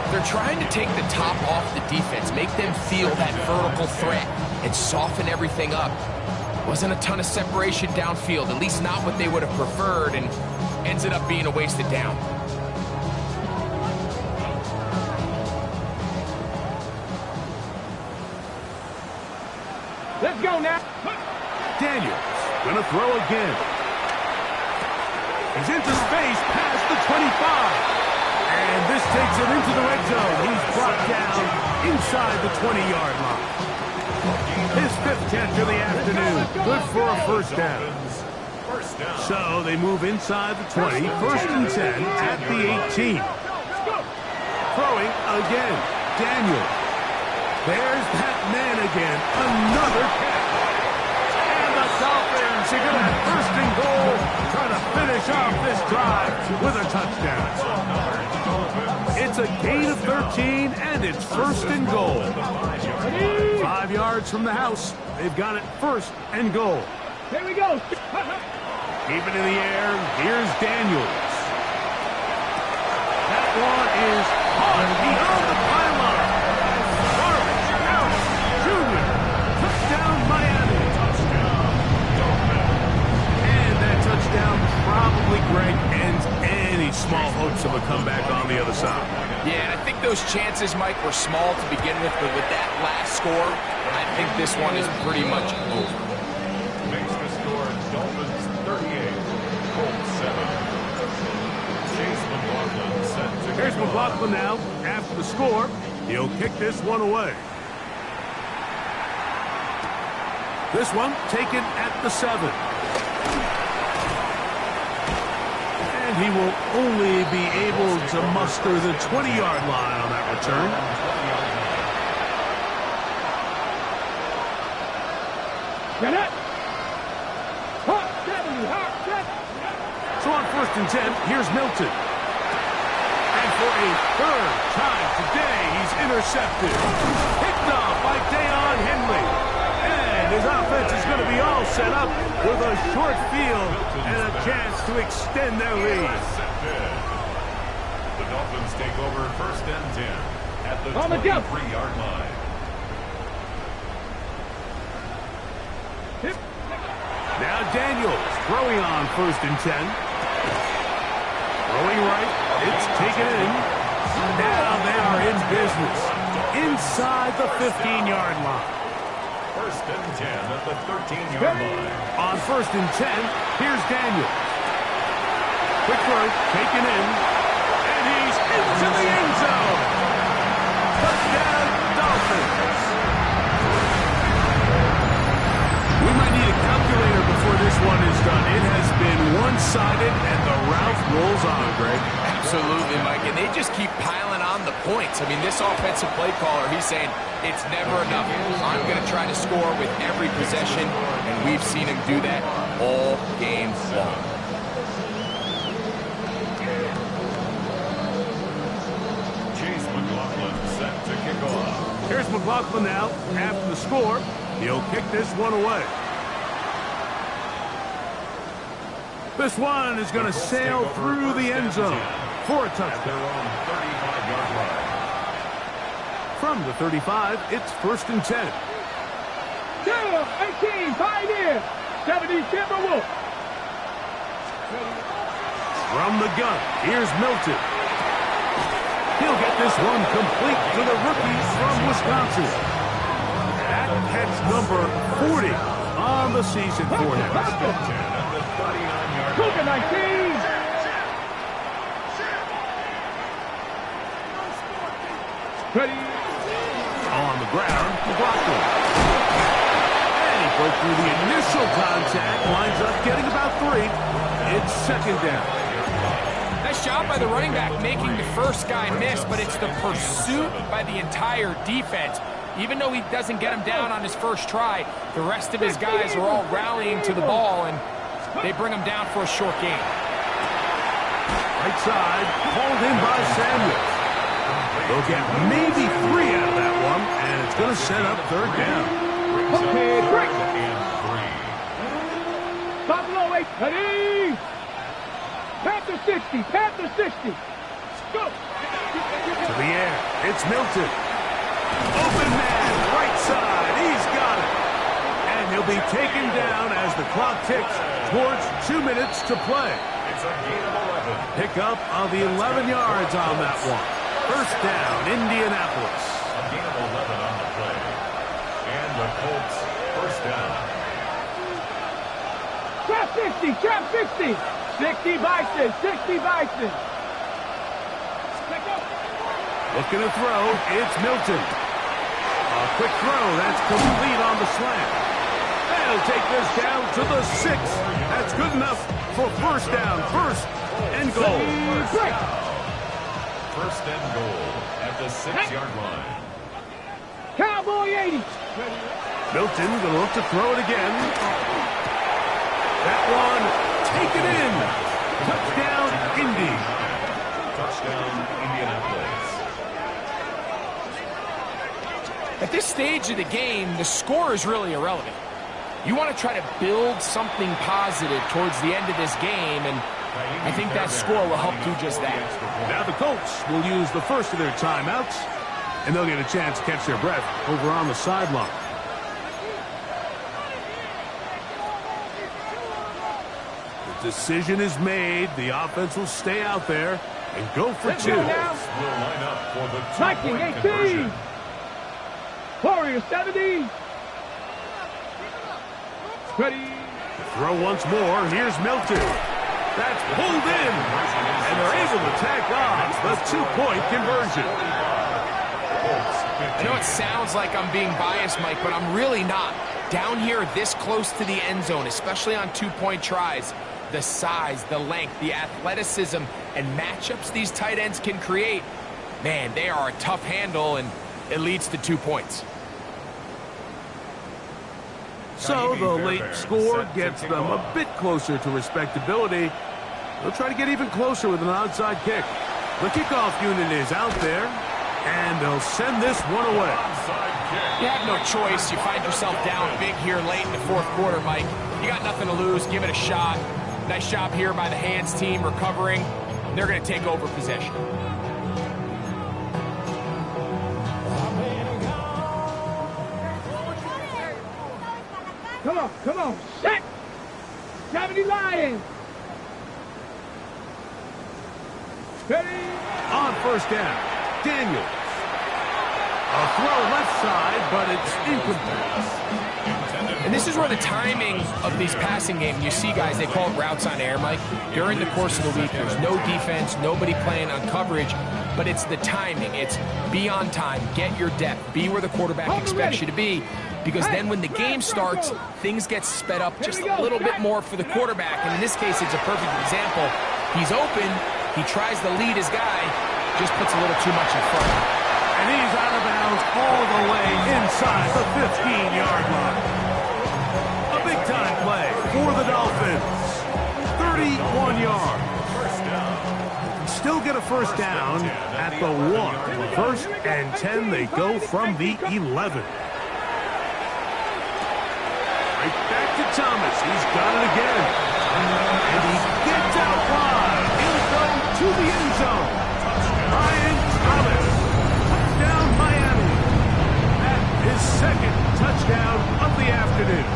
They're trying to take the top off the defense, make them feel that vertical threat, and soften everything up. Wasn't a ton of separation downfield, at least not what they would have preferred, and ends it up being a wasted down.
Let's go now.
Daniels gonna throw again. He's into space past the 25. And this takes him into the red zone. He's brought down inside the 20-yard line. His 5th catch of the afternoon. Good for a first down. So they move inside the 20. 1st and 10 at the 18. Throwing again. Daniels. There's that man again. Another catch. And the Dolphins are going to have 1st and goal. Trying to finish off this drive with a touchdown. It's a gain of 13, and it's 1st and goal. 5 yards from the house. They've got it 1st and goal.
Here we go.
Keep it in the air. Here's Daniels. That one is hard beyond the pylon. Marvin Harris Jr. Touchdown, Miami. And that touchdown probably, Greg, ends any small hopes of a comeback on the other side.
Yeah, and I think those chances, Mike, were small to begin with, but with that last score, I think this one is pretty much over.
Makes the score Dolphins 38, Colts 7. Chase McLaughlin set to
Here's
kick off.
McLaughlin now. After the score, he'll kick this one away. This one taken at the 7. And he will only be able to muster the 20-yard line on that return.
Get it.
So on 1st and 10, here's Milton. And for a 3rd time today, he's intercepted. Picked off by Deion Henley. And his offense is going to be all set up with a short field and a chance to extend their lead.
The Dolphins take over 1st and 10 at the 23-yard line.
Now Daniels throwing on 1st and 10. Throwing right. It's taken in. Now they are in business inside the 15-yard line.
First and 10 at the 13-yard line.
On first and 10, here's Daniel. Quick throw, taken in, and he's into the end zone. Touchdown, Dolphins. We might need a calculator before this one is done. It has been one-sided, and the route rolls on, Greg.
Absolutely, Mike, and they just keep piling on the points. I mean, this offensive play caller, he's saying it's never enough. I'm going to try to score with every possession, and we've seen him do that all game long.
Chase McLaughlin set to kick off.
Here's McLaughlin now. After the score, he'll kick this one away. This one is going to sail through the end zone for a touchdown.
Their own 35-yard line.
From the 35, it's first and 10.
18, Pioneer. 70, Timberwolves.
From the gun, here's Milton. He'll get this one complete to the rookie from Wisconsin. That catch number 40 on the season for him.
Cougar 19. Ready.
On the ground, McLaughlin. And he broke through the initial contact, lines up getting about 3. It's second down.
Nice job by the running back making the first guy miss, but it's the pursuit by the entire defense. Even though he doesn't get him down on his first try, the rest of his guys are all rallying to the ball, and they bring him down for a short gain.
Right side, hauled in by Samuels. They'll get maybe 3 out of that one, and it's going to set up third down.
Okay, break.
And 3.
Buffalo 8. Ready. Panther 60. Panther 60. Go.
To the air, it's Milton. Open man, right side, he's got it. And he'll be taken down as the clock ticks towards 2 minutes to play.
It's a gain of 11.
Pick up of the 11 yards on that one. First down, Indianapolis.
A gain of 11 on the play. And the Colts first down.
Trap 60. Trap 60. 60 Bison. 60 Bison.
Looking to throw, it's Milton. A quick throw, that's complete on the slant. They'll take this down to the 6. That's good enough for first down, first and goal.
First and goal at the 6-yard line.
Cowboy 80.
Milton going to look to throw it again. That one, take it in. Touchdown, Indy.
Touchdown, Indianapolis.
At this stage of the game, the score is really irrelevant. You want to try to build something positive towards the end of this game, and I think that score will help do just that.
Now the Colts will use the first of their timeouts, and they'll get a chance to catch their breath over on the sideline. The decision is made. The offense will stay out there and go for 2.
Will line up for the
Viking
2-point
18.
conversion.
Warrior 70. Ready.
Throw once more. Here's Milton. That's pulled in. And they're able to tack on the 2-point conversion.
I know it sounds like I'm being biased, Mike, but I'm really not. Down here this close to the end zone, especially on 2-point tries, the size, the length, the athleticism, and matchups these tight ends can create, man, they are a tough handle, and it leads to 2 points.
So the late score gets them a bit closer to respectability. They'll try to get even closer with an onside kick. The kickoff unit is out there, and they'll send this one away.
You have no choice. You find yourself down big here late in the fourth quarter, Mike. You got nothing to lose. Give it a shot. Nice job here by the hands team recovering. They're going to take over possession.
Come on. Set. 70 Lions.
On first down, Daniels. A throw left side, but it's incomplete.
And this is where the timing of these passing games, you see guys, they call it routes on air, Mike. During the course of the week, there's no defense, nobody playing on coverage, but it's the timing. It's be on time, get your depth, be where the quarterback expects you to be, because then when the game starts, things get sped up just a little bit more for the quarterback. And in this case, it's a perfect example. He's open, he tries to lead his guy, just puts a little too much in front.
And he's out of bounds all the way inside the 15-yard line. A big-time play for the Dolphins. 31 yards. Still get a first down at the 1. First and 10, they go from the 11. Right back to Thomas. He's got it again. And he gets out wide. He'll go to the end zone. Brian Thomas. Touchdown, Miami. That is second touchdown of the afternoon.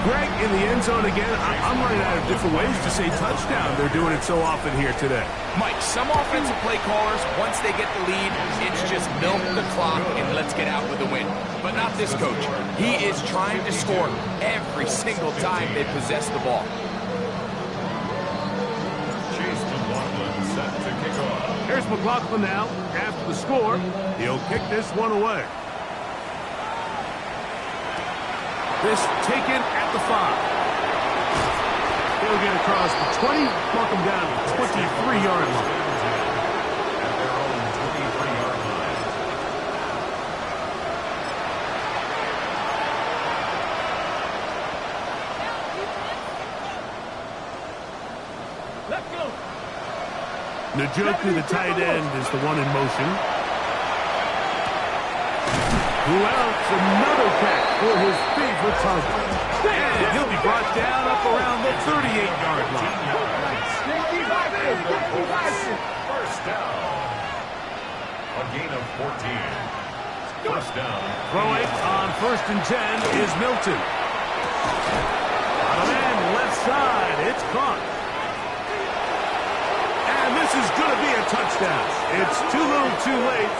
Greg in the end zone again. I'm running out of different ways to say touchdown. They're doing it so often here today.
Mike, some offensive play callers, once they get the lead, it's just milk the clock and let's get out with a win. But not this coach. He is trying to score every single time they possess the ball.
Chase McLaughlin set to kick off.
Here's McLaughlin now. After the score, he'll kick this one away. This taken at the 5. He'll get across the 20, mark him down to the 23-yard line.
At their own 23-yard line.
Let's go.
Njoku, the tight end, is the one in motion. Who else? Another catch for his favorite target. And he'll be brought down up around the 38-yard line.
First down. A gain of 14. First down.
Throwing on first and 10 is Milton. Bottom end, left side. It's caught. And this is going to be a touchdown. It's too little too late.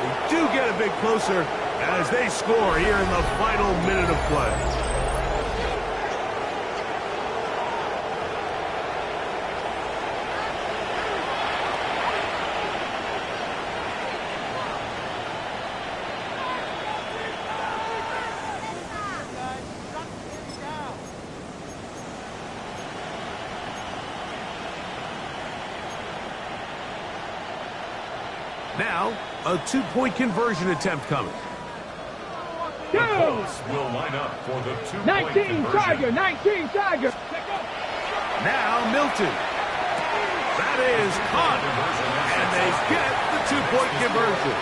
We do get a bit closer as they score here in the final minute of play. Now, a two-point conversion attempt coming.
The Colts will line up for the 2-point
19
conversion.
Tiger, 19 Tiger.
Now Milton. That is caught. And they get the two-point conversion.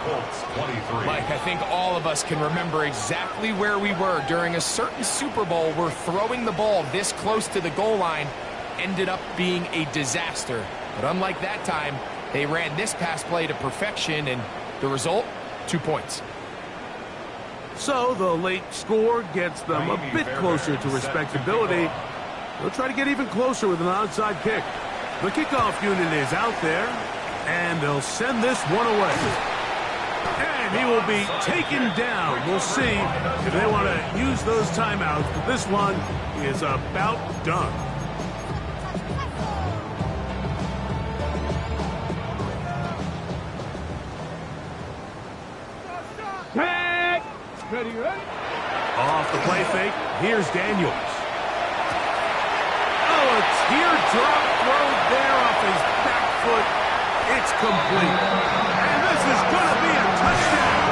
Colts 23.
Mike, I think all of us can remember exactly where we were during a certain Super Bowl where throwing the ball this close to the goal line ended up being a disaster. But unlike that time, they ran this pass play to perfection, and the result, 2 points.
So the late score gets them a bit closer to respectability. They'll try to get even closer with an onside kick. The kickoff unit is out there, and they'll send this one away. And he will be taken down. We'll see if they want to use those timeouts, but this one is about done.
Tag. Ready, ready.
Off the play fake, here's Daniels. Oh, a teardrop throw there off his back foot. It's complete. And this is going to be a touchdown.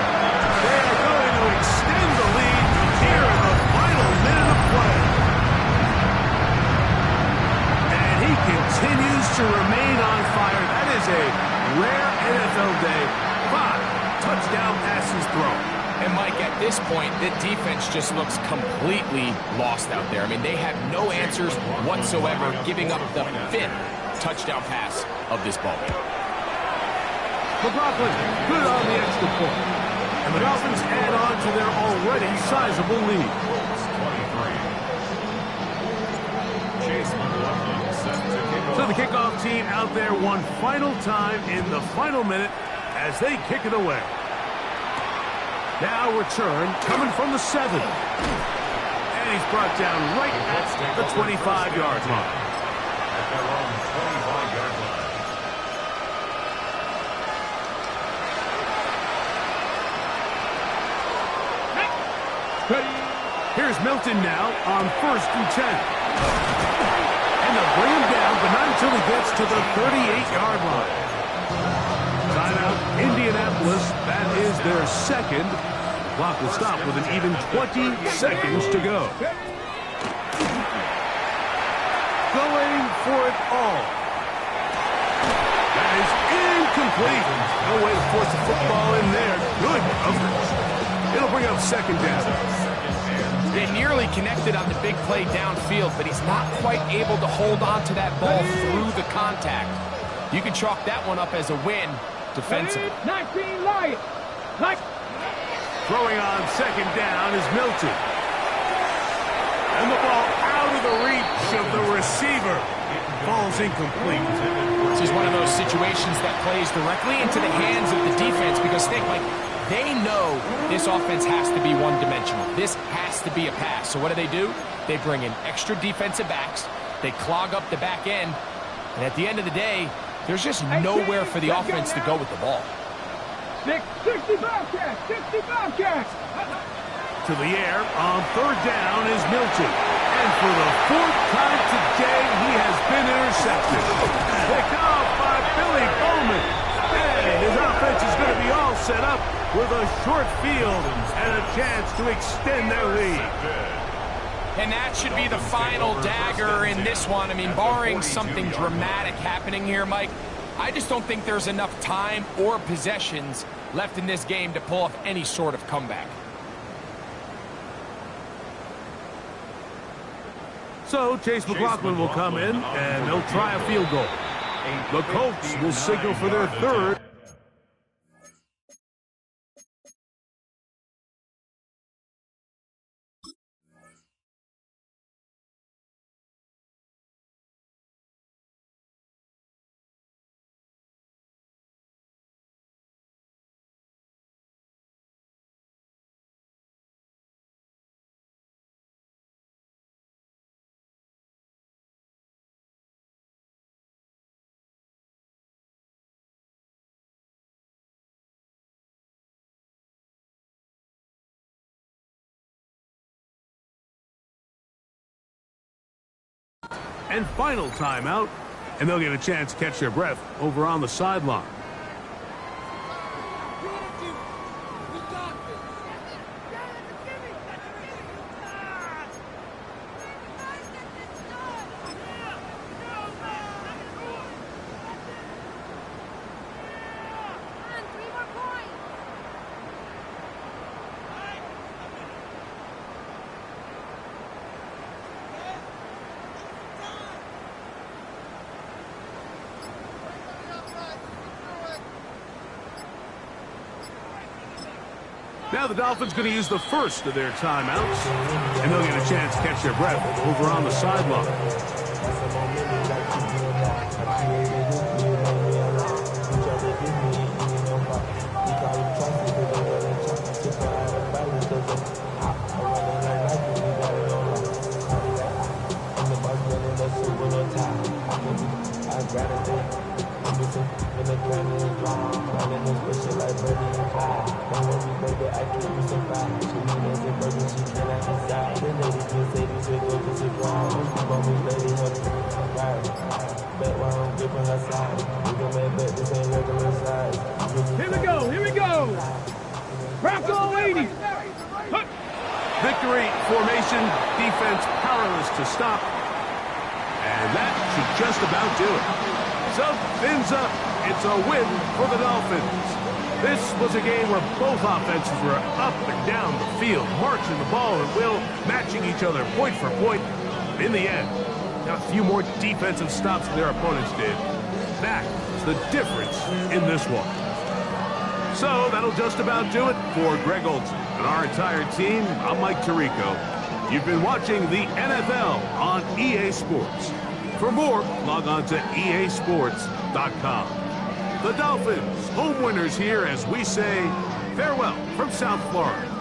They are going to extend the lead here in the final minute of play. And he continues to remain on fire. That is a rare NFL day. 5 touchdown passes thrown.
And Mike, at this point, the defense just looks completely lost out there. I mean, they have no answers whatsoever, giving up the 5th touchdown pass of this ball game.
McLaughlin good on the extra point. And the Dolphins add on to their already sizable lead.
Colts 23. Chase McLaughlin
So the kickoff team out there one final time in the final minute as they kick it away. Now return coming from the 7. And he's brought down right at the 25-yard line.
At their own 25-yard line.
Here's Milton now on 1st and 10. And they'll bring him down, but not until he gets to the 38-yard line. Timeout, Indianapolis. That is their second. The clock will stop with an even 20 seconds to go. Going for it all. That is incomplete. No way to force the football in there. Good coverage. It'll bring up 2nd down.
They nearly connected on the big play downfield, but he's not quite able to hold on to that ball through the contact. You can chalk that one up as a win defensively.
19 Lions.
Throwing on 2nd down is Milton. And the ball out of the reach of the receiver. Ball's incomplete.
This is one of those situations that plays directly into the hands of the defense because they know this offense has to be one-dimensional. This has to be a pass. So what do? They bring in extra defensive backs. They clog up the back end. And at the end of the day, there's just nowhere for the offense to go with the ball.
60 Bobcats. 60 Bobcats.
To the air on 3rd down is Milton. And for the 4th time today, he has been intercepted. Picked off by Billy Bowman. And his offense is going to be all set up with a short field and a chance to extend their lead.
And that should be the final dagger in this one. I mean, barring something dramatic happening here, Mike, I just don't think there's enough time or possessions left in this game to pull off any sort of comeback.
So Chase McLaughlin will come in, and they'll try a field goal. The Colts will signal for their 3rd. And final timeout, and they'll get a chance to catch their breath over on the sideline. Now the Dolphins going to use the first of their timeouts, and they'll get a chance to catch their breath over on the sideline.
Here we go. Bronco 80.
Victory formation, defense powerless to stop. And that should just about do it. So, fins up. It's a win for the Dolphins. This was a game where both offenses were up and down the field, marching the ball at will, matching each other point for point. In the end, got a few more defensive stops than their opponents did. That is the difference in this one. So that'll just about do it for Greg Olsen and our entire team. I'm Mike Tirico. You've been watching the NFL on EA Sports. For more, log on to easports.com. The Dolphins, home winners here as we say farewell from South Florida.